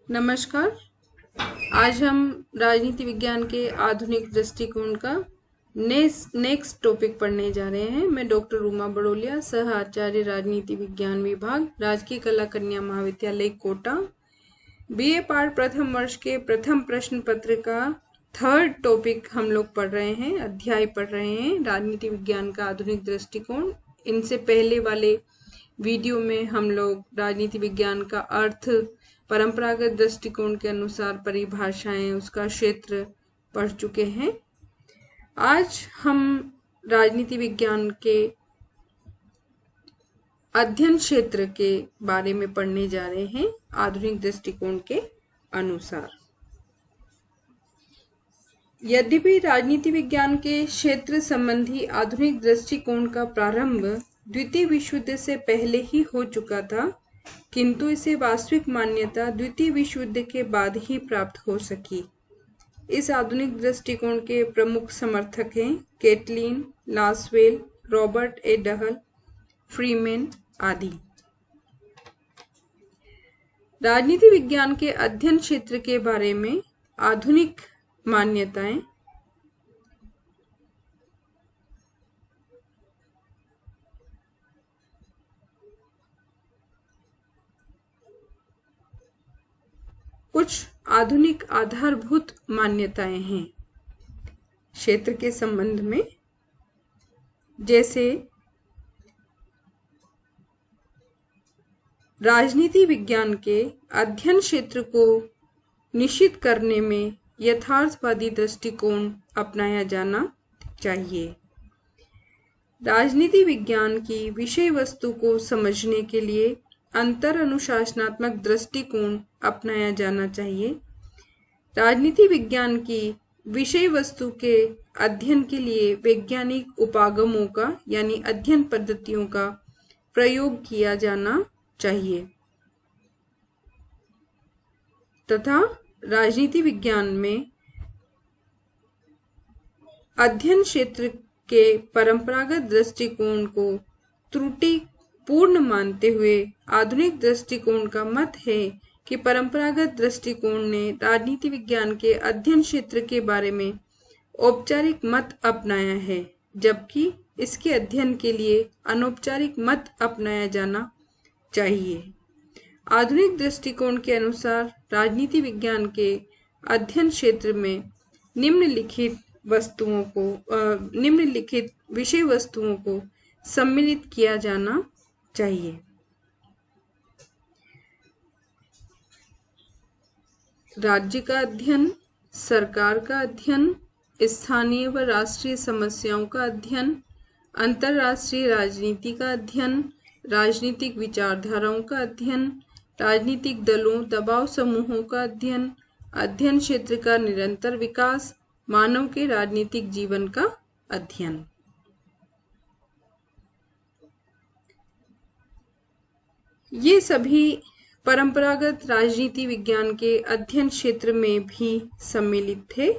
नमस्कार। आज हम राजनीति विज्ञान के आधुनिक दृष्टिकोण का नेक्स्ट टॉपिक पढ़ने जा रहे हैं। मैं डॉक्टर रूमा बड़ोलिया, सह आचार्य राजनीति विज्ञान विभाग, राजकीय कला कन्या महाविद्यालय कोटा, बीए पार्ट प्रथम वर्ष के प्रथम प्रश्न पत्र का थर्ड टॉपिक हम लोग पढ़ रहे हैं, अध्याय पढ़ रहे हैं राजनीति विज्ञान का आधुनिक दृष्टिकोण। इनसे पहले वाले वीडियो में हम लोग राजनीति विज्ञान का अर्थ, परंपरागत दृष्टिकोण के अनुसार परिभाषाएं, उसका क्षेत्र पढ़ चुके हैं। आज हम राजनीति विज्ञान के अध्ययन क्षेत्र के बारे में पढ़ने जा रहे हैं आधुनिक दृष्टिकोण के अनुसार। यद्यपि राजनीति विज्ञान के क्षेत्र संबंधी आधुनिक दृष्टिकोण का प्रारंभ द्वितीय विश्व युद्ध से पहले ही हो चुका था, किंतु इसे वास्तविक मान्यता द्वितीय विश्व युद्ध के बाद ही प्राप्त हो सकी। इस आधुनिक दृष्टिकोण के प्रमुख समर्थक हैं Catlin, Lasswell, Robert A Dahl, Freeman आदि। राजनीति विज्ञान के अध्ययन क्षेत्र के बारे में आधुनिक मान्यताएं। कुछ आधुनिक आधारभूत मान्यताएं हैं क्षेत्र के संबंध में, जैसे राजनीति विज्ञान के अध्ययन क्षेत्र को निश्चित करने में यथार्थवादी दृष्टिकोण अपनाया जाना चाहिए। राजनीति विज्ञान की विषय वस्तु को समझने के लिए अंतर अनुशासनात्मक दृष्टिकोण अपनाया जाना चाहिए। राजनीति विज्ञान की विषय वस्तु के अध्ययन के लिए वैज्ञानिक उपागमों का यानी अध्ययन पद्धतियों का प्रयोग किया जाना चाहिए तथा राजनीति विज्ञान में अध्ययन क्षेत्र के परंपरागत दृष्टिकोण को त्रुटिपूर्ण मानते हुए आधुनिक दृष्टिकोण का मत है कि परंपरागत दृष्टिकोण ने राजनीति विज्ञान के अध्ययन क्षेत्र के बारे में औपचारिक मत अपनाया है, जबकि इसके अध्ययन के लिए अनौपचारिक मत अपनाया जाना चाहिए। आधुनिक दृष्टिकोण के अनुसार राजनीति विज्ञान के अध्ययन क्षेत्र में निम्नलिखित विषय वस्तुओं को सम्मिलित किया जाना चाहिए। राज्य का अध्ययन, सरकार का अध्ययन, स्थानीय व राष्ट्रीय समस्याओं का अध्ययन, अंतर्राष्ट्रीय राजनीति का अध्ययन, राजनीतिक विचारधाराओं का अध्ययन, राजनीतिक दलों, दबाव समूहों का अध्ययन, अध्ययन क्षेत्र का निरंतर विकास, मानव के राजनीतिक जीवन का अध्ययन। ये सभी परंपरागत राजनीति विज्ञान के अध्ययन क्षेत्र में भी सम्मिलित थे।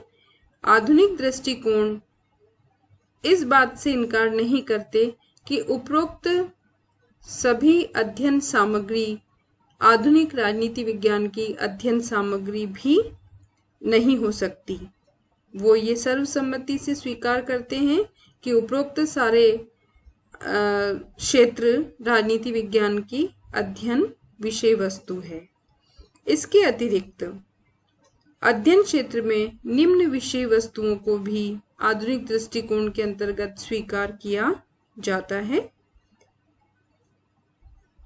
आधुनिक दृष्टिकोण इस बात से इनकार नहीं करते कि उपरोक्त सभी अध्ययन सामग्री आधुनिक राजनीति विज्ञान की अध्ययन सामग्री भी नहीं हो सकती। वो ये सर्वसम्मति से स्वीकार करते हैं कि उपरोक्त सारे क्षेत्र राजनीति विज्ञान की अध्ययन विषय वस्तु है। इसके अतिरिक्त अध्ययन क्षेत्र में निम्न विषय वस्तुओं को भी आधुनिक दृष्टिकोण के अंतर्गत स्वीकार किया जाता है।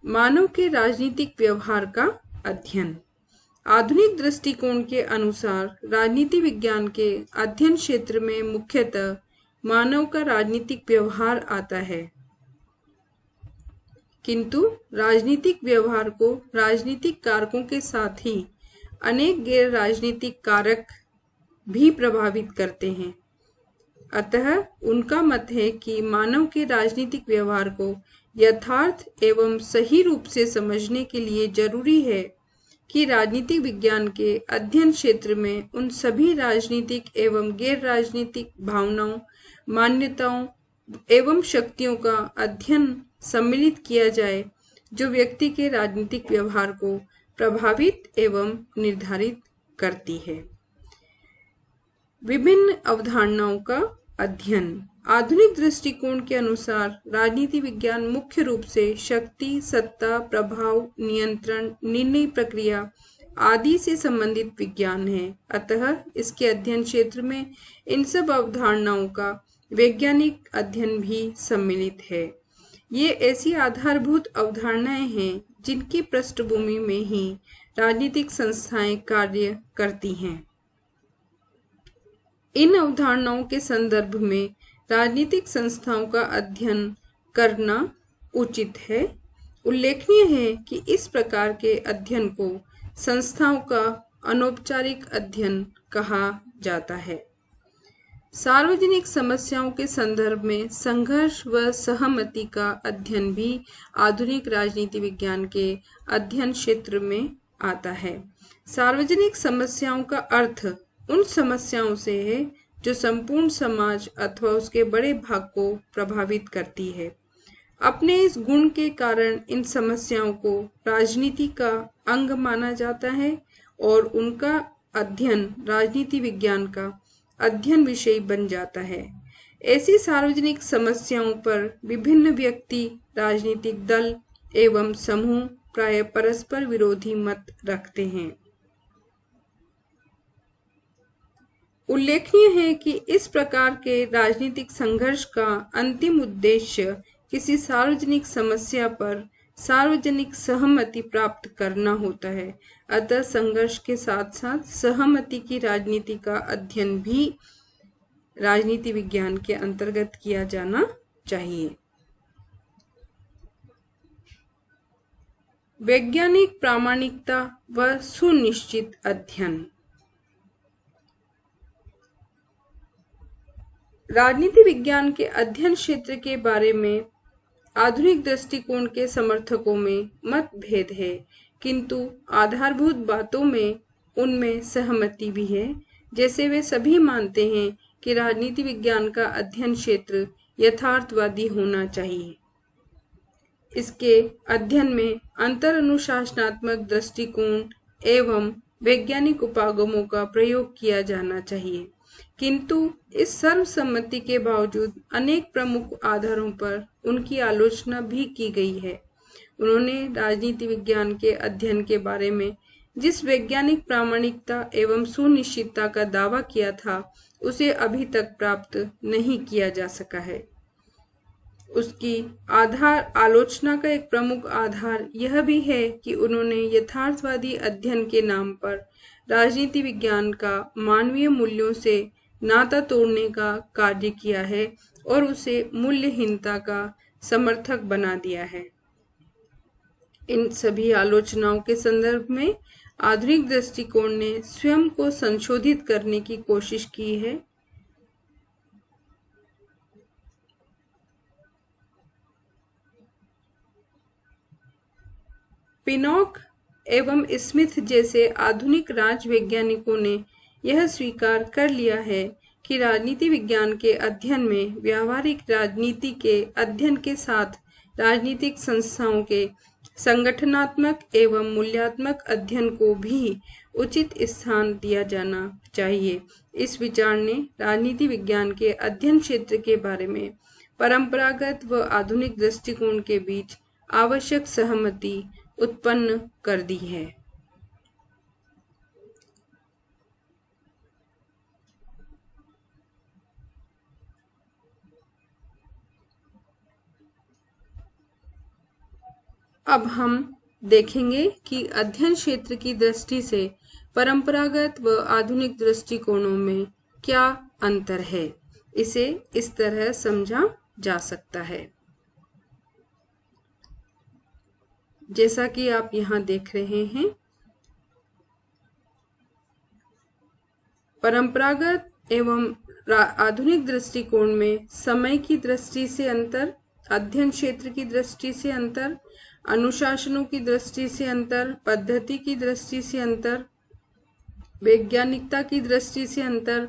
मानव के राजनीतिक व्यवहार का अध्ययन। आधुनिक दृष्टिकोण के अनुसार राजनीति विज्ञान के अध्ययन क्षेत्र में मुख्यतः मानव का राजनीतिक व्यवहार आता है, किंतु राजनीतिक व्यवहार को राजनीतिक कारकों के साथ ही अनेक गैर राजनीतिक कारक भी प्रभावित करते हैं। अतः उनका मत है कि मानव के राजनीतिक व्यवहार को यथार्थ एवं सही रूप से समझने के लिए जरूरी है कि राजनीतिक विज्ञान के अध्ययन क्षेत्र में उन सभी राजनीतिक एवं गैर राजनीतिक भावनाओं, मान्यताओं एवं शक्तियों का अध्ययन सम्मिलित किया जाए जो व्यक्ति के राजनीतिक व्यवहार को प्रभावित एवं निर्धारित करती है। विभिन्न अवधारणाओं का अध्ययन। आधुनिक दृष्टिकोण के अनुसार राजनीति विज्ञान मुख्य रूप से शक्ति, सत्ता, प्रभाव, नियंत्रण, निर्णय प्रक्रिया आदि से संबंधित विज्ञान है। अतः इसके अध्ययन क्षेत्र में इन सब अवधारणाओं का वैज्ञानिक अध्ययन भी सम्मिलित है। ये ऐसी आधारभूत अवधारणाएं हैं जिनकी पृष्ठभूमि में ही राजनीतिक संस्थाएं कार्य करती हैं। इन अवधारणाओं के संदर्भ में राजनीतिक संस्थाओं का अध्ययन करना उचित है। उल्लेखनीय है कि इस प्रकार के अध्ययन को संस्थाओं का अनौपचारिक अध्ययन कहा जाता है। सार्वजनिक समस्याओं के संदर्भ में संघर्ष व सहमति का अध्ययन भी आधुनिक राजनीति विज्ञान के अध्ययन क्षेत्र में आता है। सार्वजनिक समस्याओं का अर्थ उन समस्याओं से है जो संपूर्ण समाज अथवा उसके बड़े भाग को प्रभावित करती है। अपने इस गुण के कारण इन समस्याओं को राजनीति का अंग माना जाता है और उनका अध्ययन राजनीति विज्ञान का अध्ययन विषय बन जाता है। ऐसी सार्वजनिक समस्याओं पर विभिन्न व्यक्ति, राजनीतिक दल एवं समूह प्रायः परस्पर विरोधी मत रखते हैं। उल्लेखनीय है कि इस प्रकार के राजनीतिक संघर्ष का अंतिम उद्देश्य किसी सार्वजनिक समस्या पर सार्वजनिक सहमति प्राप्त करना होता है। अतः संघर्ष के साथ साथ सहमति की राजनीति का अध्ययन भी राजनीति विज्ञान के अंतर्गत किया जाना चाहिए। वैज्ञानिक प्रामाणिकता व सुनिश्चित अध्ययन। राजनीति विज्ञान के अध्ययन क्षेत्र के बारे में आधुनिक दृष्टिकोण के समर्थकों में मतभेद है, किंतु आधारभूत बातों में उनमें सहमति भी है। जैसे वे सभी मानते हैं कि राजनीति विज्ञान का अध्ययन क्षेत्र यथार्थवादी होना चाहिए। इसके अध्ययन में अंतर अनुशासनात्मक दृष्टिकोण एवं वैज्ञानिक उपागमों का प्रयोग किया जाना चाहिए, किंतु इस सर्वसम्मति के बावजूद अनेक प्रमुख आधारों पर उनकी आलोचना भी की गई है। उन्होंने राजनीति विज्ञान के अध्ययन के बारे में जिस वैज्ञानिक प्रामाणिकता एवं सुनिश्चितता का दावा किया था, उसे अभी तक प्राप्त नहीं किया जा सका है। उसकी आलोचना का एक प्रमुख आधार यह भी है कि उन्होंने यथार्थवादी अध्ययन के नाम पर राजनीति विज्ञान का मानवीय मूल्यों से नाता तोड़ने का कार्य किया है और उसे मूल्यहीनता का समर्थक बना दिया है। इन सभी आलोचनाओं के संदर्भ में आधुनिक दृष्टिकोण ने स्वयं को संशोधित करने की कोशिश की है। पिनॉक एवं स्मिथ जैसे आधुनिक राजवैज्ञानिकों ने यह स्वीकार कर लिया है कि राजनीति विज्ञान के अध्ययन में व्यावहारिक राजनीति के अध्ययन के साथ राजनीतिक संस्थाओं के संगठनात्मक एवं मूल्यात्मक अध्ययन को भी उचित स्थान दिया जाना चाहिए। इस विचार ने राजनीति विज्ञान के अध्ययन क्षेत्र के बारे में परंपरागत व आधुनिक दृष्टिकोण के बीच आवश्यक सहमति उत्पन्न कर दी है। अब हम देखेंगे कि अध्ययन क्षेत्र की दृष्टि से परंपरागत व आधुनिक दृष्टिकोणों में क्या अंतर है। इसे इस तरह समझा जा सकता है, जैसा कि आप यहाँ देख रहे हैं। परंपरागत एवं आधुनिक दृष्टिकोण में समय की दृष्टि से अंतर, अध्ययन क्षेत्र की दृष्टि से अंतर, अनुशासनों की दृष्टि से अंतर, पद्धति की दृष्टि से अंतर, वैज्ञानिकता की दृष्टि से अंतर,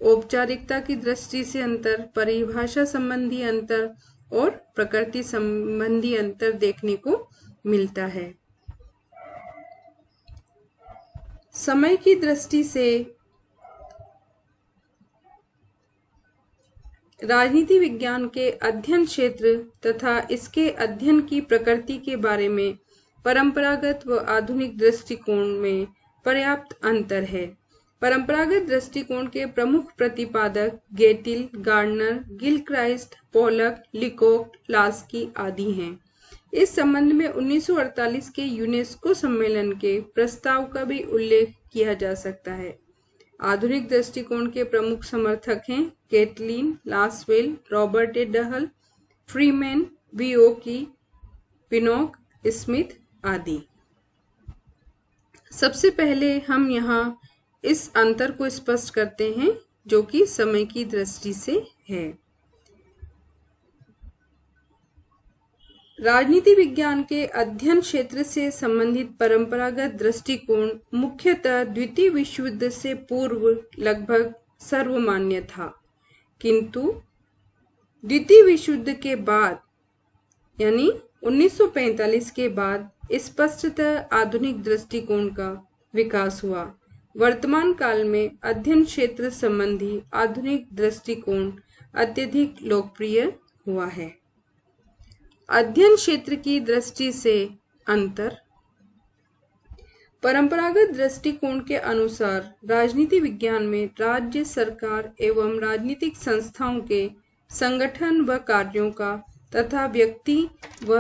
औपचारिकता की दृष्टि से अंतर, परिभाषा संबंधी अंतर और प्रकृति संबंधी अंतर देखने को मिलता है। समय की दृष्टि से राजनीति विज्ञान के अध्ययन क्षेत्र तथा इसके अध्ययन की प्रकृति के बारे में परंपरागत व आधुनिक दृष्टिकोण में पर्याप्त अंतर है। परंपरागत दृष्टिकोण के प्रमुख प्रतिपादक गेटिल, गार्डनर, गिलक्राइस्ट, पोलक, लिकोक, लास्की आदि हैं। इस संबंध में 1948 के यूनेस्को सम्मेलन के प्रस्ताव का भी उल्लेख किया जा सकता है। आधुनिक दृष्टिकोण के प्रमुख समर्थक हैं Catlin, Lasswell, Robert A Dahl, Freeman, V O Key, Pennock, Smith आदि। सबसे पहले हम यहाँ इस अंतर को स्पष्ट करते हैं जो कि समय की दृष्टि से है। राजनीति विज्ञान के अध्ययन क्षेत्र से संबंधित परंपरागत दृष्टिकोण मुख्यतः द्वितीय विश्व युद्ध से पूर्व लगभग सर्वमान्य था, किंतु द्वितीय विश्व युद्ध के बाद यानी 1945 के बाद स्पष्टतः आधुनिक दृष्टिकोण का विकास हुआ। वर्तमान काल में अध्ययन क्षेत्र संबंधी आधुनिक दृष्टिकोण अत्यधिक लोकप्रिय हुआ है। अध्ययन क्षेत्र की दृष्टि से अंतर। परंपरागत दृष्टिकोण के अनुसार राजनीति विज्ञान में राज्य सरकार एवं राजनीतिक संस्थाओं के संगठन व कार्यों का तथा व्यक्ति व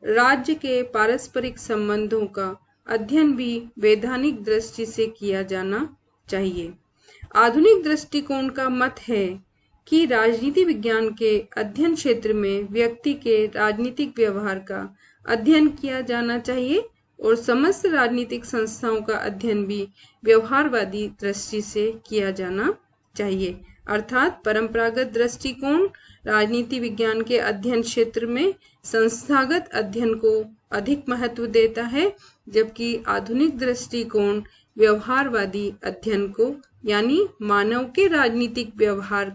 राज्य के पारस्परिक संबंधों का अध्ययन भी वैधानिक दृष्टि से किया जाना चाहिए। आधुनिक दृष्टिकोण का मत है कि राजनीति विज्ञान के अध्ययन क्षेत्र में व्यक्ति के राजनीतिक व्यवहार का अध्ययन किया जाना चाहिए और समस्त राजनीतिक संस्थाओं का अध्ययन भी व्यवहारवादी दृष्टि से किया जाना चाहिए। अर्थात परंपरागत दृष्टिकोण राजनीति विज्ञान के अध्ययन क्षेत्र में संस्थागत अध्ययन को अधिक महत्व देता है, जबकि आधुनिक दृष्टिकोण व्यवहारवादी अध्ययन को यानी मानव के राजनीतिक व्यवहार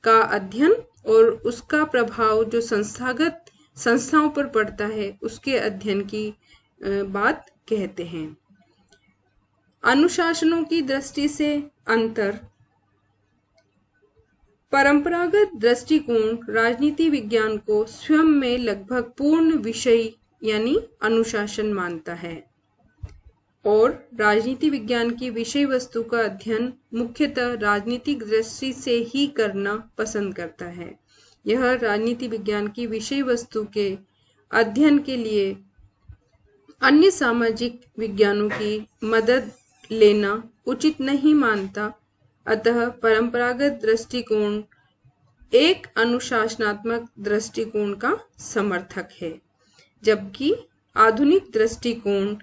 का अध्ययन और उसका प्रभाव जो संस्थागत संस्थाओं पर पड़ता है उसके अध्ययन की बात कहते हैं। अनुशासनों की दृष्टि से अंतर। परंपरागत दृष्टिकोण राजनीति विज्ञान को स्वयं में लगभग पूर्ण विषय यानी अनुशासन मानता है और राजनीति विज्ञान की विषय वस्तु का अध्ययन मुख्यतः राजनीतिक दृष्टि से ही करना पसंद करता है। यह राजनीति विज्ञान की विषय वस्तु के अध्ययन के लिए अन्य सामाजिक विज्ञानों की मदद लेना उचित नहीं मानता। अतः परंपरागत दृष्टिकोण एक अनुशासनात्मक दृष्टिकोण का समर्थक है, जबकि आधुनिक दृष्टिकोण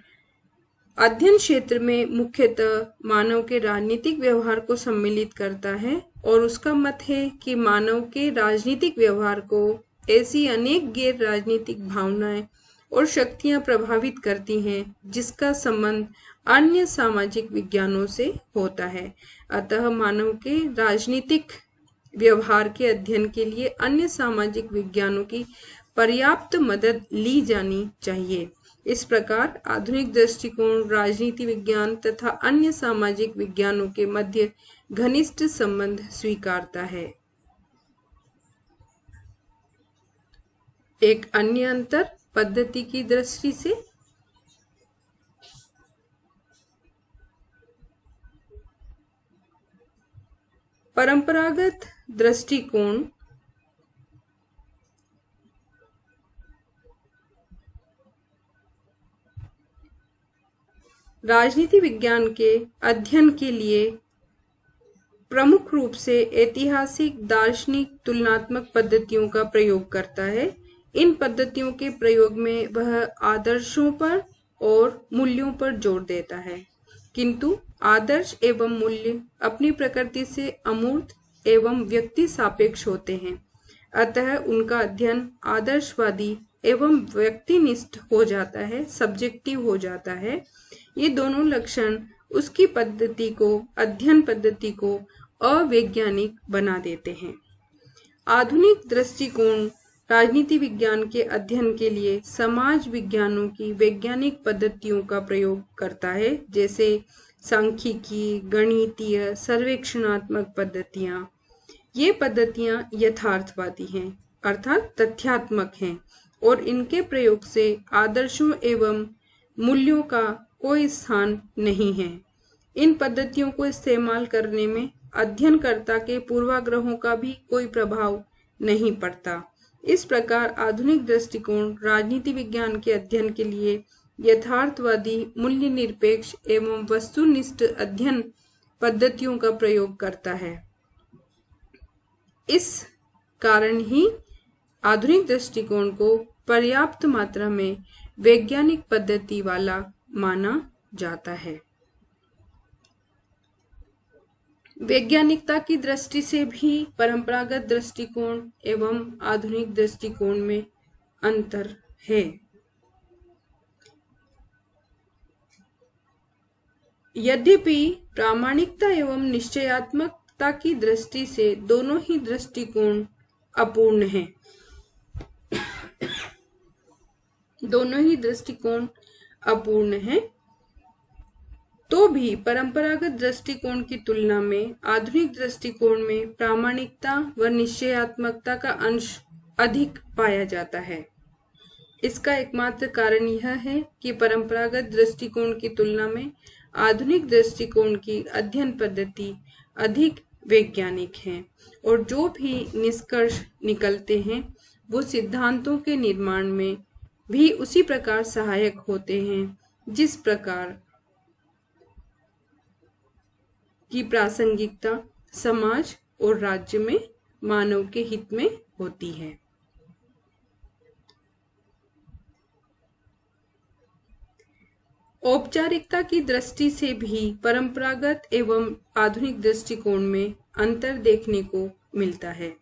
अध्ययन क्षेत्र में मुख्यतः मानव के राजनीतिक व्यवहार को सम्मिलित करता है और उसका मत है कि मानव के राजनीतिक व्यवहार को ऐसी अनेक गैर राजनीतिक भावनाएं और शक्तियां प्रभावित करती हैं जिसका संबंध अन्य सामाजिक विज्ञानों से होता है। अतः मानव के राजनीतिक व्यवहार के अध्ययन के लिए अन्य सामाजिक विज्ञानों की पर्याप्त मदद ली जानी चाहिए। इस प्रकार आधुनिक दृष्टिकोण राजनीति विज्ञान तथा अन्य सामाजिक विज्ञानों के मध्य घनिष्ठ संबंध स्वीकारता है। एक अन्य अंतर पद्धति की दृष्टि से। परंपरागत दृष्टिकोण राजनीति विज्ञान के अध्ययन के लिए प्रमुख रूप से ऐतिहासिक, दार्शनिक, तुलनात्मक पद्धतियों का प्रयोग करता है। इन पद्धतियों के प्रयोग में वह आदर्शों पर और मूल्यों पर जोर देता है, किंतु आदर्श एवं मूल्य अपनी प्रकृति से अमूर्त एवं व्यक्ति सापेक्ष होते हैं। अतः उनका अध्ययन आदर्शवादी एवं व्यक्तिनिष्ठ हो जाता है, सब्जेक्टिव हो जाता है। ये दोनों लक्षण उसकी पद्धति को, अध्ययन पद्धति को अवैज्ञानिक बना देते हैं। आधुनिक दृष्टिकोण राजनीति विज्ञान के अध्ययन के लिए समाज विज्ञानों की वैज्ञानिक पद्धतियों का प्रयोग करता है, जैसे सांख्यिकी, गणितीय, सर्वेक्षणात्मक पद्धतियां, ये पद्धतियां यथार्थवादी हैं अर्थात तथ्यात्मक हैं और इनके प्रयोग से आदर्शों एवं मूल्यों का कोई स्थान नहीं है। इन पद्धतियों को इस्तेमाल करने में अध्ययनकर्ता के पूर्वाग्रहों का भी कोई प्रभाव नहीं पड़ता। इस प्रकार आधुनिक दृष्टिकोण राजनीति विज्ञान के अध्ययन के लिए यथार्थवादी, मूल्य निरपेक्ष एवं वस्तुनिष्ठ अध्ययन पद्धतियों का प्रयोग करता है। इस कारण ही आधुनिक दृष्टिकोण को पर्याप्त मात्रा में वैज्ञानिक पद्धति वाला माना जाता है। वैज्ञानिकता की दृष्टि से भी परंपरागत दृष्टिकोण एवं आधुनिक दृष्टिकोण में अंतर है। यद्यपि प्रामाणिकता एवं निश्चयात्मकता की दृष्टि से दोनों ही दृष्टिकोण अपूर्ण हैं, तो भी परंपरागत दृष्टिकोण की तुलना में आधुनिक दृष्टिकोण में प्रामाणिकता व निश्चयात्मकता का अंश अधिक पाया जाता है। इसका एकमात्र कारण यह है कि परंपरागत दृष्टिकोण की तुलना में आधुनिक दृष्टिकोण की अध्ययन पद्धति अधिक वैज्ञानिक है और जो भी निष्कर्ष निकलते हैं वो सिद्धांतों के निर्माण में भी उसी प्रकार सहायक होते हैं जिस प्रकार की प्रासंगिकता समाज और राज्य में मानव के हित में होती है। औपचारिकता की दृष्टि से भी परंपरागत एवं आधुनिक दृष्टिकोण में अंतर देखने को मिलता है।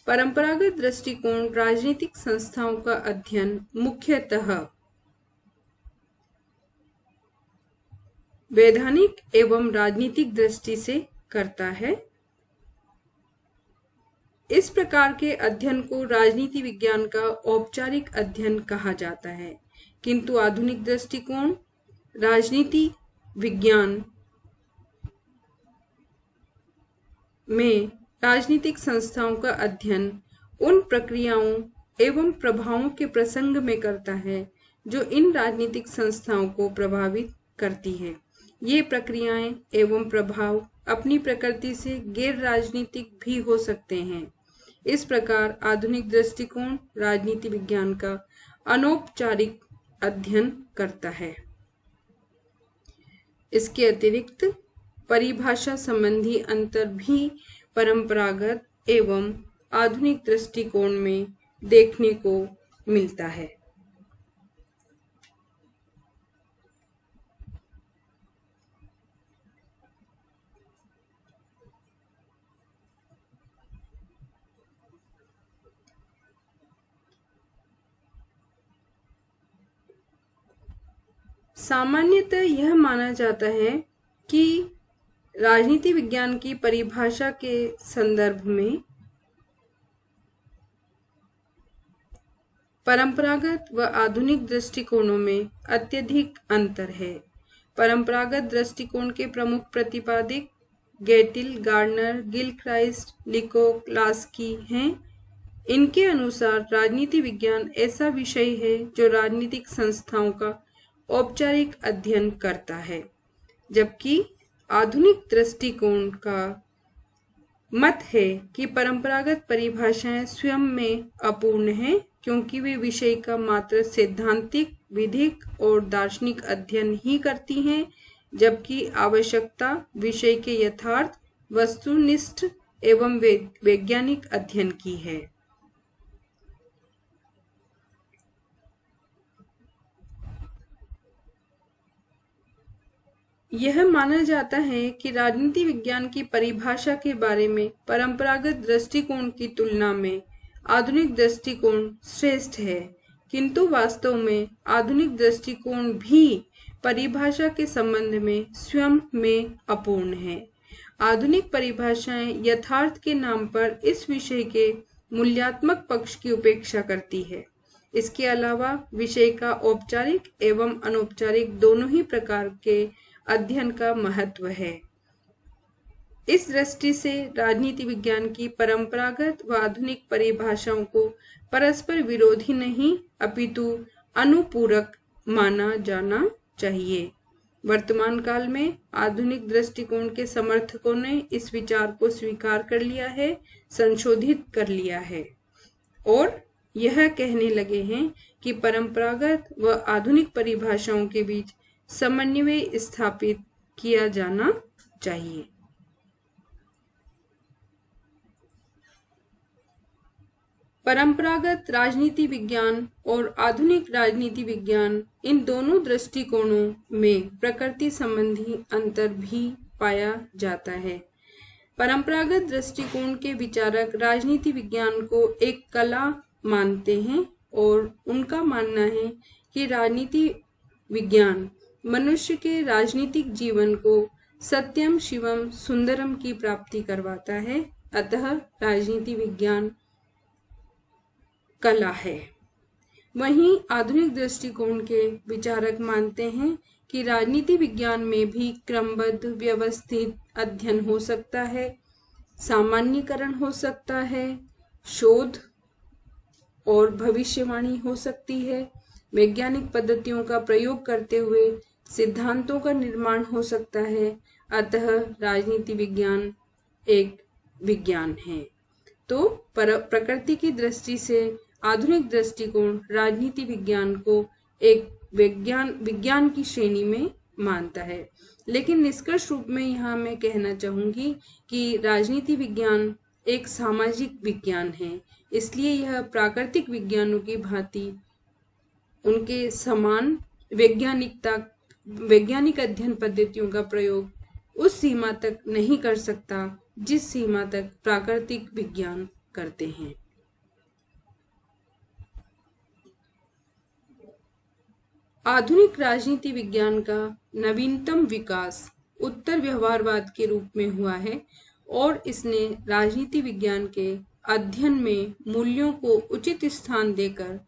परंपरागत दृष्टिकोण राजनीतिक संस्थाओं का अध्ययन मुख्यतः वैधानिक एवं राजनीतिक दृष्टि से करता है। इस प्रकार के अध्ययन को राजनीति विज्ञान का औपचारिक अध्ययन कहा जाता है, किंतु आधुनिक दृष्टिकोण राजनीति विज्ञान में राजनीतिक संस्थाओं का अध्ययन उन प्रक्रियाओं एवं प्रभावों के प्रसंग में करता है जो इन राजनीतिक संस्थाओं को प्रभावित करती हैं। ये प्रक्रियाएं एवं प्रभाव अपनी प्रकृति से गैर राजनीतिक भी हो सकते हैं। इस प्रकार आधुनिक दृष्टिकोण राजनीति विज्ञान का अनौपचारिक अध्ययन करता है। इसके अतिरिक्त परिभाषा संबंधी अंतर भी परंपरागत एवं आधुनिक दृष्टिकोण में देखने को मिलता है। सामान्यतः यह माना जाता है कि राजनीति विज्ञान की परिभाषा के संदर्भ में परंपरागत व आधुनिक दृष्टिकोणों में अत्यधिक अंतर है। परंपरागत दृष्टिकोण के प्रमुख प्रतिपादक गेटिल, गार्डनर, गिलक्राइस्ट, लिकोलास्की हैं। इनके अनुसार राजनीति विज्ञान ऐसा विषय है जो राजनीतिक संस्थाओं का औपचारिक अध्ययन करता है, जबकि आधुनिक दृष्टिकोण का मत है कि परंपरागत परिभाषाएं स्वयं में अपूर्ण हैं, क्योंकि वे विषय का मात्र सैद्धांतिक, विधिक और दार्शनिक अध्ययन ही करती हैं, जबकि आवश्यकता विषय के यथार्थ, वस्तुनिष्ठ एवं वैज्ञानिक अध्ययन की है। यह माना जाता है कि राजनीति विज्ञान की परिभाषा के बारे में परंपरागत दृष्टिकोण की तुलना में आधुनिक दृष्टिकोण श्रेष्ठ है, किंतु वास्तव में आधुनिक दृष्टिकोण भी परिभाषा के संबंध में स्वयं में अपूर्ण है। आधुनिक परिभाषाएं यथार्थ के नाम पर इस विषय के मूल्यात्मक पक्ष की उपेक्षा करती है। इसके अलावा विषय का औपचारिक एवं अनौपचारिक दोनों ही प्रकार के अध्ययन का महत्व है। इस दृष्टि से राजनीति विज्ञान की परंपरागत व आधुनिक परिभाषाओं को परस्पर विरोधी नहीं अपितु अनुपूरक माना जाना चाहिए। वर्तमान काल में आधुनिक दृष्टिकोण के समर्थकों ने इस विचार को स्वीकार कर लिया है, संशोधित कर लिया है और यह कहने लगे हैं कि परंपरागत व आधुनिक परिभाषाओं के बीच समन्वय स्थापित किया जाना चाहिए। परंपरागत राजनीति विज्ञान और आधुनिक राजनीति विज्ञान, इन दोनों दृष्टिकोणों में प्रकृति संबंधी अंतर भी पाया जाता है। परंपरागत दृष्टिकोण के विचारक राजनीति विज्ञान को एक कला मानते हैं और उनका मानना है कि राजनीति विज्ञान मनुष्य के राजनीतिक जीवन को सत्यम शिवम सुंदरम की प्राप्ति करवाता है, अतः राजनीति विज्ञान कला है। वहीं आधुनिक दृष्टिकोण के विचारक मानते हैं कि राजनीति विज्ञान में भी क्रमबद्ध व्यवस्थित अध्ययन हो सकता है, सामान्यीकरण हो सकता है, शोध और भविष्यवाणी हो सकती है, वैज्ञानिक पद्धतियों का प्रयोग करते हुए सिद्धांतों का निर्माण हो सकता है, अतः राजनीति विज्ञान एक विज्ञान है। तो प्रकृति की दृष्टि से आधुनिक दृष्टिकोण राजनीति विज्ञान को एक विज्ञान की श्रेणी में मानता है। लेकिन निष्कर्ष रूप में यहाँ मैं कहना चाहूंगी कि राजनीति विज्ञान एक सामाजिक विज्ञान है, इसलिए यह प्राकृतिक विज्ञानों की भांति उनके समान वैज्ञानिक अध्ययन पद्धतियों का प्रयोग उस सीमा तक नहीं कर सकता जिस सीमा तक प्राकृतिक विज्ञान करते हैं। आधुनिक राजनीति विज्ञान का नवीनतम विकास उत्तर व्यवहारवाद के रूप में हुआ है और इसने राजनीति विज्ञान के अध्ययन में मूल्यों को उचित स्थान देकर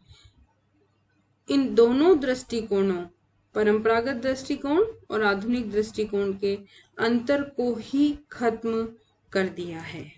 इन दोनों दृष्टिकोणों, परंपरागत दृष्टिकोण और आधुनिक दृष्टिकोण के अंतर को ही खत्म कर दिया है।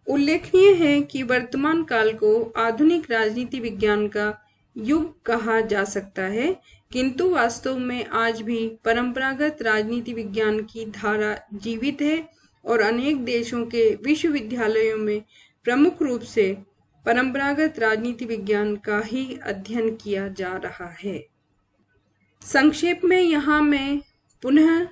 उल्लेखनीय है कि वर्तमान काल को आधुनिक राजनीति विज्ञान का युग कहा जा सकता है, किंतु वास्तव में आज भी परंपरागत राजनीति विज्ञान की धारा जीवित है और अनेक देशों के विश्वविद्यालयों में प्रमुख रूप से परंपरागत राजनीति विज्ञान का ही अध्ययन किया जा रहा है। संक्षेप में यहाँ मैं पुनः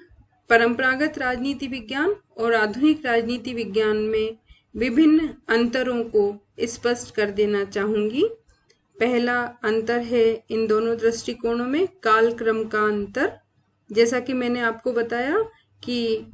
परंपरागत राजनीति विज्ञान और आधुनिक राजनीति विज्ञान में विभिन्न अंतरों को स्पष्ट कर देना चाहूंगी। पहला अंतर है इन दोनों दृष्टिकोणों में कालक्रम का अंतर। जैसा कि मैंने आपको बताया कि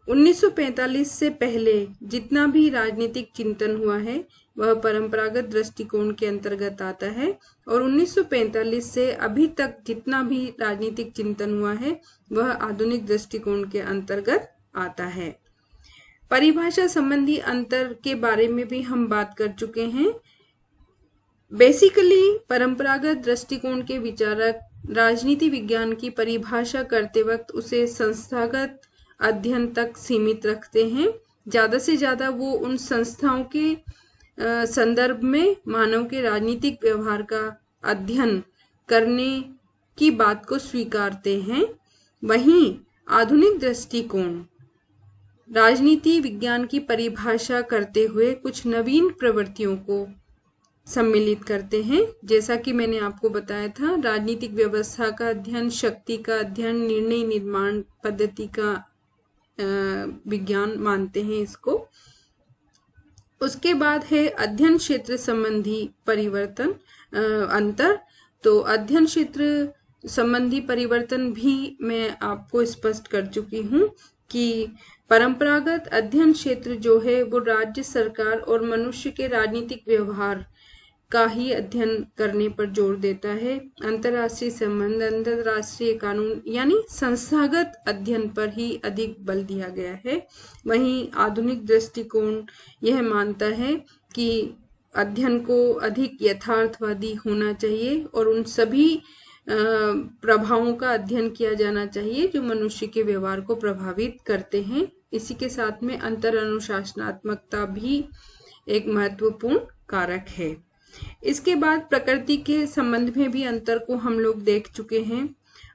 1945 से पहले जितना भी राजनीतिक चिंतन हुआ है वह परंपरागत दृष्टिकोण के अंतर्गत आता है और 1945 से अभी तक जितना भी राजनीतिक चिंतन हुआ है वह आधुनिक दृष्टिकोण के अंतर्गत आता है। परिभाषा संबंधी अंतर के बारे में भी हम बात कर चुके हैं। बेसिकली परंपरागत दृष्टिकोण के विचारक राजनीति विज्ञान की परिभाषा करते वक्त उसे संस्थागत अध्ययन तक सीमित रखते हैं। ज्यादा से ज्यादा वो उन संस्थाओं के संदर्भ में मानव के राजनीतिक व्यवहार का अध्ययन करने की बात को स्वीकारते हैं। वहीं आधुनिक दृष्टिकोण राजनीति विज्ञान की परिभाषा करते हुए कुछ नवीन प्रवृत्तियों को सम्मिलित करते हैं। जैसा कि मैंने आपको बताया था, राजनीतिक व्यवस्था का अध्ययन, शक्ति का अध्ययन, निर्णय निर्माण पद्धति का विज्ञान मानते हैं इसको। उसके बाद है अध्ययन क्षेत्र संबंधी परिवर्तन अंतर। तो अध्ययन क्षेत्र संबंधी परिवर्तन भी मैं आपको स्पष्ट कर चुकी हूँ कि परंपरागत अध्ययन क्षेत्र जो है वो राज्य सरकार और मनुष्य के राजनीतिक व्यवहार का ही अध्ययन करने पर जोर देता है। अंतर्राष्ट्रीय संबंध, अंतर्राष्ट्रीय कानून यानी संस्थागत अध्ययन पर ही अधिक बल दिया गया है। वहीं आधुनिक दृष्टिकोण यह मानता है कि अध्ययन को अधिक यथार्थवादी होना चाहिए और उन सभी प्रभावों का अध्ययन किया जाना चाहिए जो मनुष्य के व्यवहार को प्रभावित करते हैं। इसी के साथ में अंतर अनुशासनात्मकता भी एक महत्वपूर्ण कारक है। इसके बाद प्रकृति के संबंध में भी अंतर को हम लोग देख चुके हैं।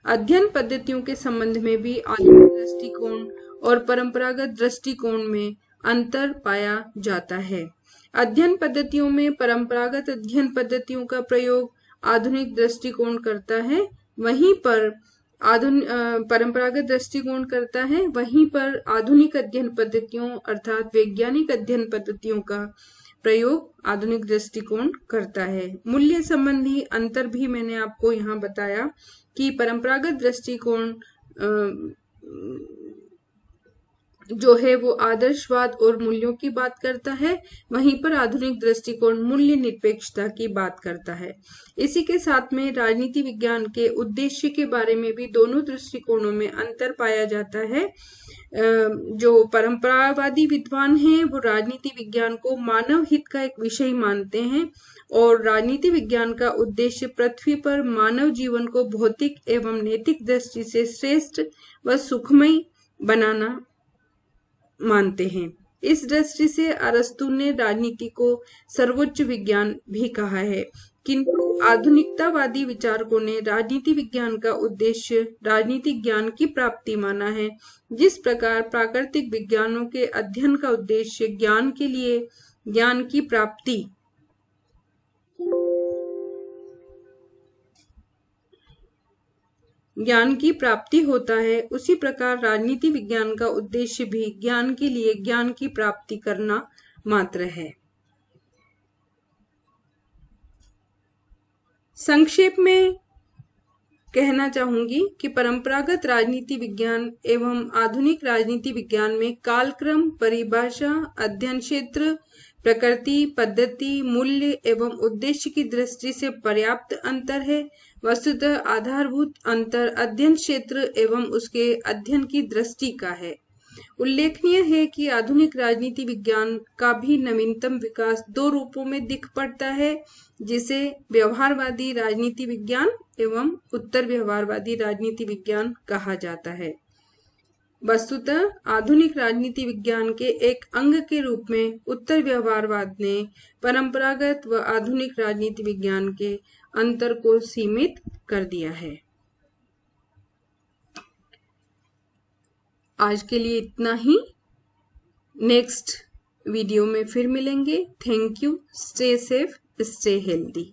अध्ययन पद्धतियों के संबंध में भी आधुनिक दृष्टिकोण और परंपरागत दृष्टिकोण में अंतर पाया जाता है। अध्ययन पद्धतियों में परंपरागत अध्ययन पद्धतियों का प्रयोग आधुनिक दृष्टिकोण करता है, वहीं पर परंपरागत दृष्टिकोण करता है, वहीं पर आधुनिक अध्ययन पद्धतियों अर्थात वैज्ञानिक अध्ययन पद्धतियों का प्रयोग आधुनिक दृष्टिकोण करता है। मूल्य संबंधी अंतर भी मैंने आपको यहाँ बताया कि परंपरागत दृष्टिकोण जो है वो आदर्शवाद और मूल्यों की बात करता है, वहीं पर आधुनिक दृष्टिकोण मूल्य निरपेक्षता की बात करता है। इसी के साथ में राजनीति विज्ञान के उद्देश्य के बारे में भी दोनों दृष्टिकोणों में अंतर पाया जाता है। जो परंपरावादी विद्वान हैं वो राजनीति विज्ञान को मानव हित का एक विषय मानते हैं और राजनीति विज्ञान का उद्देश्य पृथ्वी पर मानव जीवन को भौतिक एवं नैतिक दृष्टि से श्रेष्ठ व सुखमय बनाना मानते हैं। इस दृष्टि से अरस्तु ने राजनीति को सर्वोच्च विज्ञान भी कहा है, किंतु आधुनिकतावादी विचारकों ने राजनीति विज्ञान का उद्देश्य राजनीतिक ज्ञान की प्राप्ति माना है। जिस प्रकार प्राकृतिक विज्ञानों के अध्ययन का उद्देश्य ज्ञान के लिए ज्ञान की प्राप्ति होता है, उसी प्रकार राजनीति विज्ञान का उद्देश्य भी ज्ञान के लिए ज्ञान की प्राप्ति करना मात्र है। संक्षेप में कहना चाहूंगी कि परंपरागत राजनीति विज्ञान एवं आधुनिक राजनीति विज्ञान में कालक्रम, परिभाषा, अध्ययन क्षेत्र, प्रकृति, पद्धति, मूल्य एवं उद्देश्य की दृष्टि से पर्याप्त अंतर है। वस्तुतः आधारभूत अंतर अध्ययन क्षेत्र एवं उसके अध्ययन की दृष्टि का है। उल्लेखनीय है कि आधुनिक राजनीति विज्ञान का भी नवीनतम विकास दो रूपों में दिख पड़ता है, जिसे व्यवहारवादी राजनीति विज्ञान एवं उत्तर व्यवहारवादी राजनीति विज्ञान कहा जाता है। वस्तुतः आधुनिक राजनीति विज्ञान के एक अंग के रूप में उत्तर व्यवहारवाद ने परंपरागत व आधुनिक राजनीति विज्ञान के अंतर को सीमित कर दिया है। आज के लिए इतना ही। नेक्स्ट वीडियो में फिर मिलेंगे। Thank you. Stay safe, stay healthy.